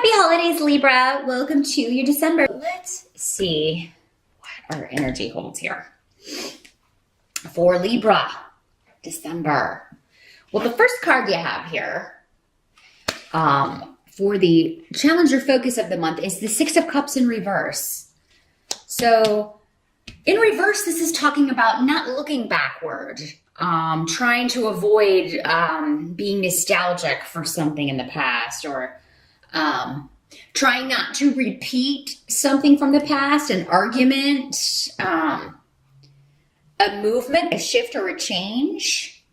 Happy holidays, Libra. Welcome to your December. Let's see what our energy holds here for Libra December. Well, the first card you have here for the challenge or focus of the month is the Six of Cups in reverse. So in reverse, this is talking about not looking backward, trying to avoid being nostalgic for something in the past, or trying not to repeat something from the past, an argument, a movement, a shift, or a change.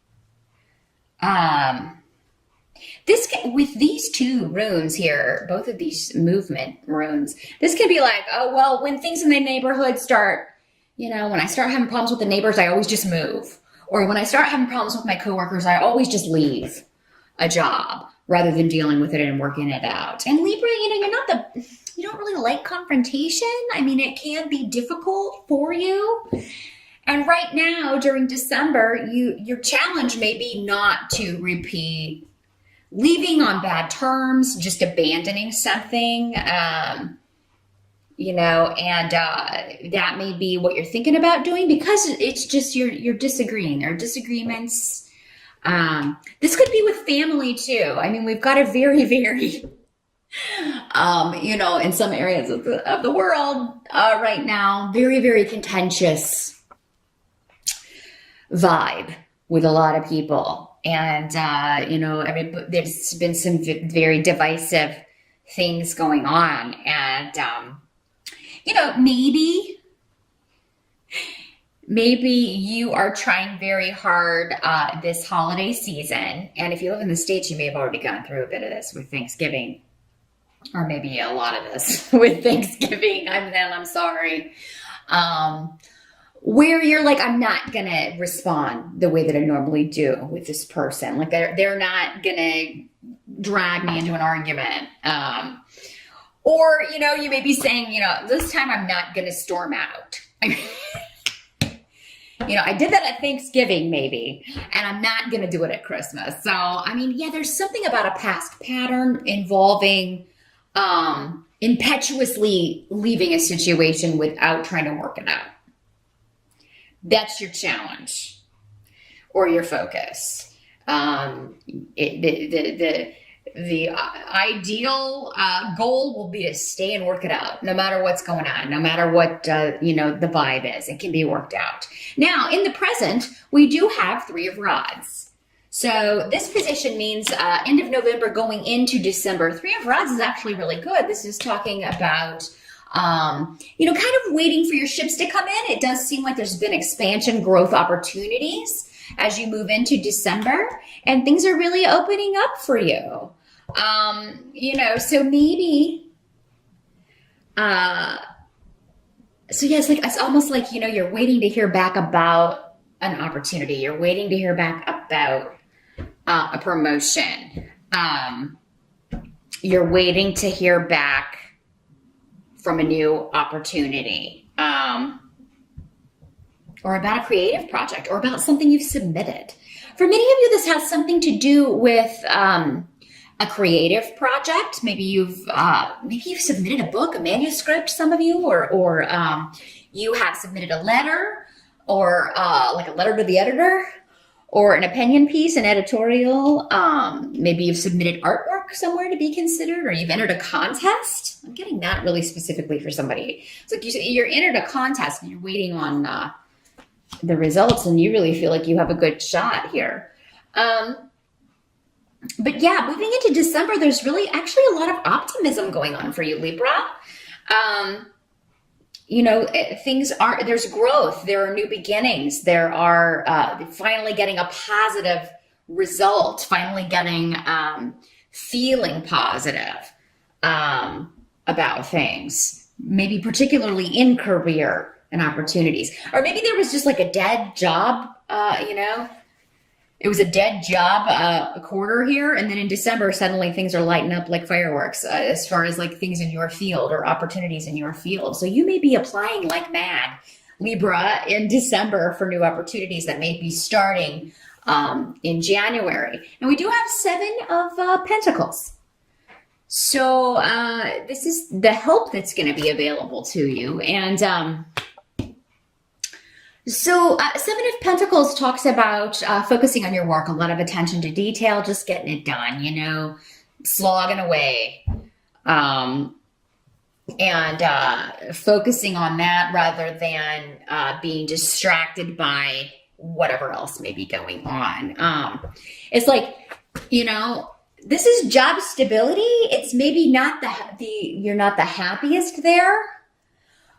With these two runes here, both of these movement runes, this can be like, oh, well, when things in the neighborhood start, when I start having problems with the neighbors, I always just move. Or when I start having problems with my coworkers, I always just leave a job rather than dealing with it and working it out. And Libra, you don't really like confrontation. I mean, it can be difficult for you. And right now during December, your challenge may be not to repeat leaving on bad terms, just abandoning something, and that may be what you're thinking about doing because it's just you're disagreeing. There are disagreements. This could be with family too. I mean, we've got a very, very, in some areas of the world right now, very, very contentious vibe with a lot of people. And, there's been some very divisive things going on. And, maybe you are trying very hard this holiday season. And if you live in the States, you may have already gone through a bit of this with Thanksgiving, or maybe a lot of this with Thanksgiving. I'm sorry. Where you're like, I'm not going to respond the way that I normally do with this person. Like they're not going to drag me into an argument. Or, you may be saying, this time I'm not going to storm out. I did that at Thanksgiving maybe, and I'm not going to do it at Christmas. So, there's something about a past pattern involving impetuously leaving a situation without trying to work it out. That's your challenge or your focus. The ideal goal will be to stay and work it out, no matter what's going on, no matter what, the vibe is. It can be worked out. Now, in the present, we do have Three of Rods. So this position means end of November going into December. Three of Rods is actually really good. This is talking about, kind of waiting for your ships to come in. It does seem like there's been expansion, growth opportunities as you move into December, and things are really opening up for you. So maybe, it's almost like, you're waiting to hear back about an opportunity. You're waiting to hear back about a promotion. You're waiting to hear back from a new opportunity, or about a creative project, or about something you've submitted. For many of you, this has something to do with a creative project. Maybe you've submitted a book, a manuscript, some of you, or you have submitted a letter, or like a letter to the editor, or an opinion piece, an editorial. Maybe you've submitted artwork somewhere to be considered, or you've entered a contest. I'm getting that really specifically for somebody. It's like you're entered a contest and you're waiting on the results, and you really feel like you have a good shot here. But yeah, moving into December, there's really actually a lot of optimism going on for you, Libra. There's growth, there are new beginnings, there are finally getting a positive result, finally getting feeling positive about things, maybe particularly in career and opportunities. Or maybe there was just like a dead job, it was a dead job a quarter here, and then in December suddenly things are lighting up like fireworks as far as like things in your field or opportunities in your field. So you may be applying like mad, Libra, in December for new opportunities that may be starting in January. And we do have Seven of Pentacles. So this is the help that's going to be available to you. And Seven of Pentacles talks about focusing on your work, a lot of attention to detail, just getting it done, you know, slogging away. And focusing on that rather than being distracted by whatever else may be going on. It's like, you know, this is job stability. It's maybe not you're not the happiest there,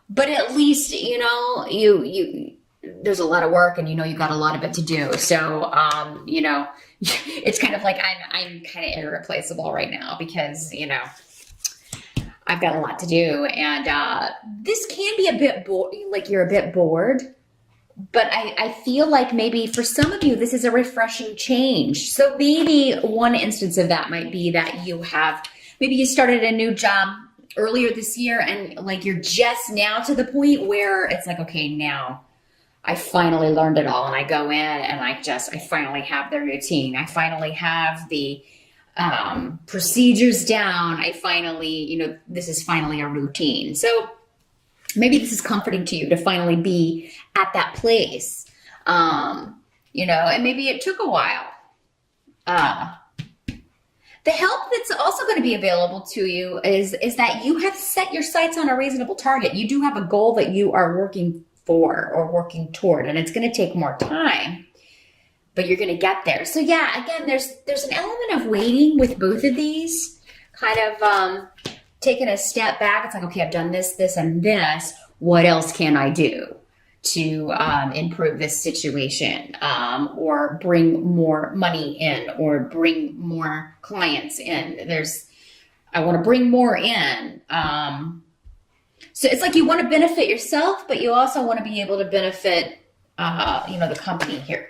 but at least, you know, you there's a lot of work and you know you got a lot of it to do. So you know, it's kind of like I'm kind of irreplaceable right now because, you know, I've got a lot to do, and this can be a bit like you're a bit bored, but I feel like maybe for some of you, this is a refreshing change. So maybe one instance of that might be that maybe you started a new job earlier this year and like you're just now to the point where it's like, okay, now I finally learned it all and I go in and I finally have the routine. I finally have the procedures down. I finally, you know, this is finally a routine. So maybe this is comforting to you to finally be at that place. You know, and maybe it took a while. The help that's also going to be available to you is that you have set your sights on a reasonable target. You do have a goal that you are working for or working toward, and it's going to take more time, but you're going to get there. So yeah, again, there's an element of waiting with both of these, kind of taking a step back. It's like, okay, I've done this, this, and this. What else can I do to improve this situation, or bring more money in, or bring more clients in? I want to bring more in. So it's like you want to benefit yourself, but you also want to be able to benefit, you know, the company here.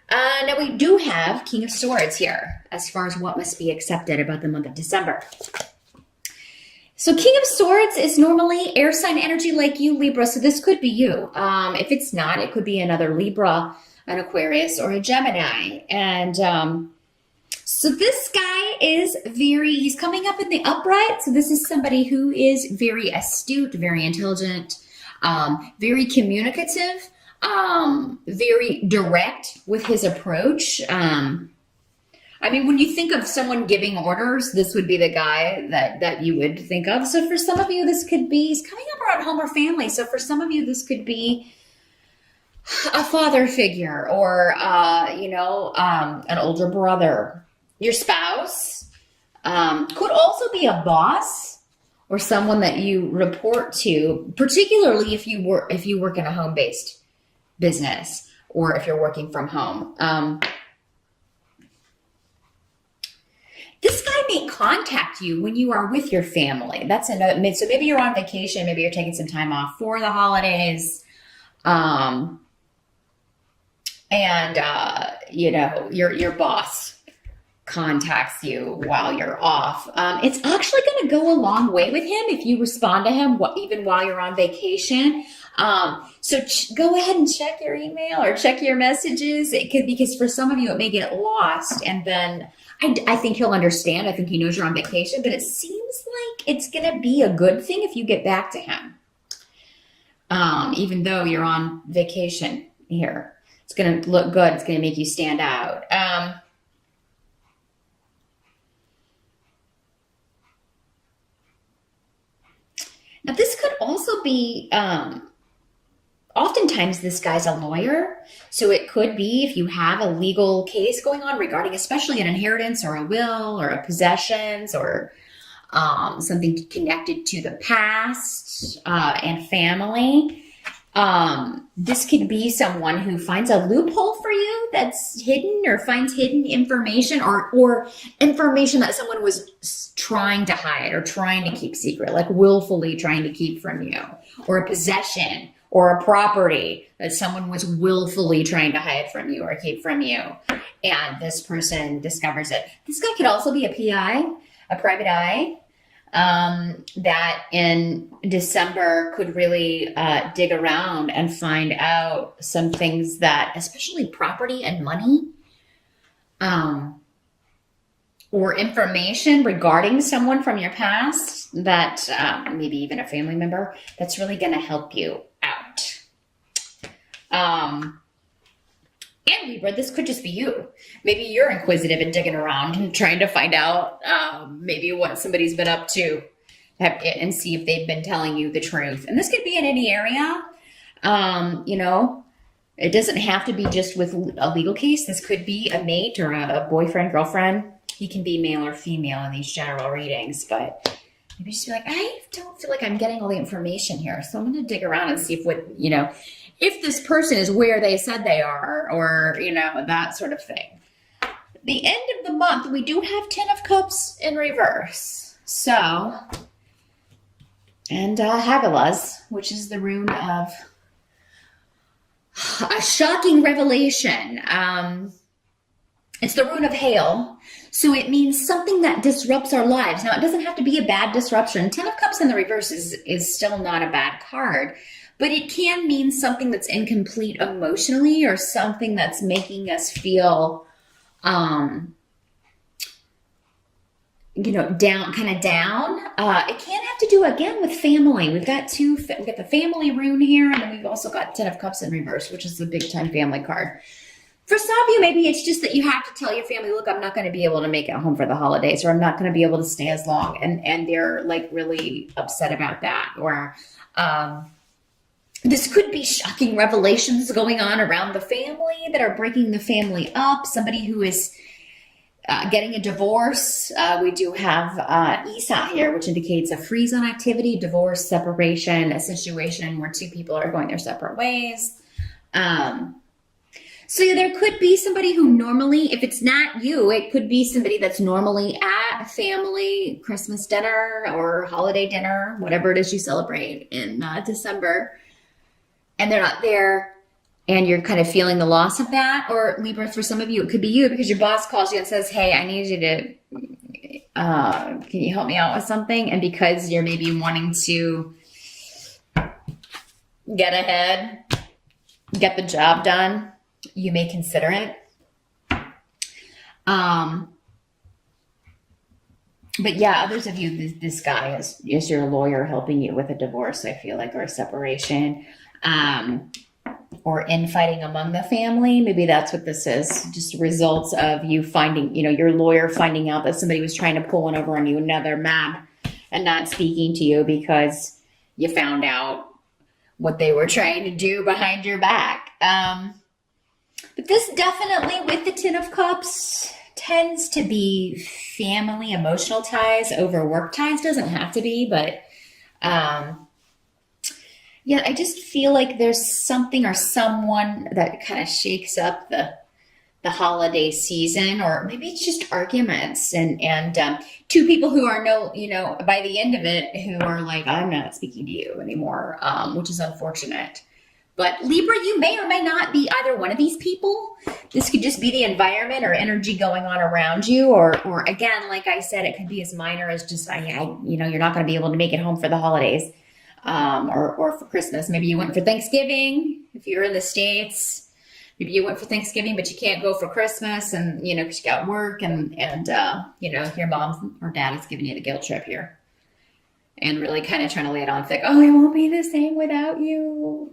Now we do have King of Swords here as far as what must be accepted about the month of December. So King of Swords is normally air sign energy like you, Libra. So this could be you. If it's not, it could be another Libra, an Aquarius, or a Gemini. And so this guy is he's coming up in the upright. So this is somebody who is very astute, very intelligent, very communicative. Very direct with his approach. I mean, when you think of someone giving orders, this would be the guy that you would think of. So for some of you, this could be, he's coming up around home or family. So for some of you, this could be a father figure, or, you know, an older brother. Your spouse could also be a boss or someone that you report to, particularly if you work in a home-based business, or if you're working from home. This guy may contact you when you are with your family. That's another. So maybe you're on vacation, maybe you're taking some time off for the holidays, and you know, your boss contacts you while you're off. It's actually going to go a long way with him if you respond to him even while you're on vacation. So go ahead and check your email or check your messages. Because for some of you, it may get lost. And then I think he'll understand. I think he knows you're on vacation, but it seems like it's going to be a good thing if you get back to him. Even though you're on vacation here, it's going to look good. It's going to make you stand out. Now, this could also be, oftentimes this guy's a lawyer. So it could be if you have a legal case going on regarding especially an inheritance or a will or a possessions, or something connected to the past and family. This could be someone who finds a loophole for you that's hidden, or finds hidden information, or information that someone was trying to hide or trying to keep secret, like willfully trying to keep from you, or a possession or a property that someone was willfully trying to hide from you or keep from you. And this person discovers it. This guy could also be a PI, a private eye, that in December could really dig around and find out some things that, especially property and money, or information regarding someone from your past that maybe even a family member that's really going to help you out. And Libra, this could just be you. Maybe you're inquisitive and digging around and trying to find out maybe what somebody's been up to and see if they've been telling you the truth. And this could be in any area. You know, it doesn't have to be just with a legal case. This could be a mate or a boyfriend, girlfriend. He can be male or female in these general readings, but maybe just be like, I don't feel like I'm getting all the information here. So I'm going to dig around and see if if this person is where they said they are, or, that sort of thing. The end of the month, we do have 10 of Cups in reverse. So, and Hagalaz, which is the rune of a shocking revelation. It's the rune of hail. So it means something that disrupts our lives. Now, it doesn't have to be a bad disruption. 10 of Cups in the reverse is still not a bad card, but it can mean something that's incomplete emotionally, or something that's making us feel, down, kind of down. It can have to do, again, with family. We've got the family rune here, and then we've also got 10 of Cups in reverse, which is the big time family card. For some of you, maybe it's just that you have to tell your family, look, I'm not going to be able to make it home for the holidays, or I'm not going to be able to stay as long. And they're like really upset about that. Or this could be shocking revelations going on around the family that are breaking the family up. Somebody who is getting a divorce. We do have Isa here, which indicates a freeze on activity, divorce, separation, a situation where two people are going their separate ways. So there could be somebody who normally, if it's not you, it could be somebody that's normally at a family Christmas dinner or holiday dinner, whatever it is you celebrate in December, and they're not there, and you're kind of feeling the loss of that. Or Libra, for some of you, it could be you because your boss calls you and says, hey, I need you to, can you help me out with something? And because you're maybe wanting to get ahead, get the job done, you may consider it. But yeah, others of you, this guy is your lawyer helping you with a divorce, I feel like, or a separation, or infighting among the family. Maybe that's what this is. Just results of you finding, your lawyer finding out that somebody was trying to pull one over on you, and now they're mad and not speaking to you because you found out what they were trying to do behind your back. But this definitely, with the 10 of Cups, tends to be family emotional ties over work ties. Doesn't have to be, but yeah, I just feel like there's something or someone that kind of shakes up the holiday season, or maybe it's just arguments and two people who are by the end of it, who are like, I'm not speaking to you anymore, which is unfortunate. But Libra, you may or may not be either one of these people. This could just be the environment or energy going on around you. Or again, like I said, it could be as minor as just, you're not going to be able to make it home for the holidays, or for Christmas. Maybe you went for Thanksgiving if you're in the States. Maybe you went for Thanksgiving, but you can't go for Christmas, and because you got work, and your mom or dad is giving you the guilt trip here. And really kind of trying to lay it on thick. Oh, it won't be the same without you.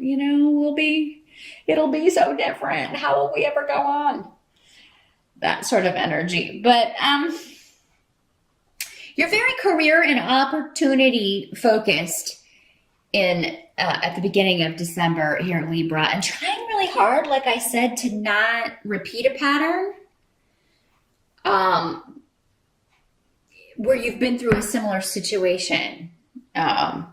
It'll be so different. How will we ever go on? That sort of energy. But you're very career and opportunity focused at the beginning of December here in Libra, and trying really hard, like I said, to not repeat a pattern. Where you've been through a similar situation. I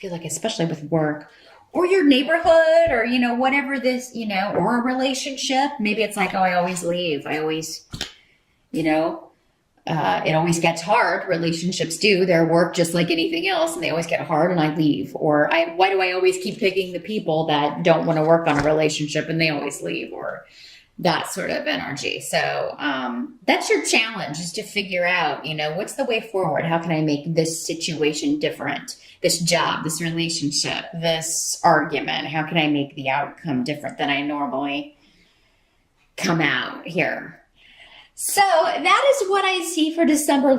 feel like, especially with work or your neighborhood, or, whatever this, or a relationship. Maybe it's like, oh, I always leave. I always, it always gets hard. Relationships do. They're work just like anything else, and they always get hard, and I leave. Or why do I always keep picking the people that don't want to work on a relationship, and they always leave? Or that sort of energy. So that's your challenge, is to figure out, what's the way forward? How can I make this situation different? This job, this relationship, this argument, how can I make the outcome different than I normally come out here? So that is what I see for December.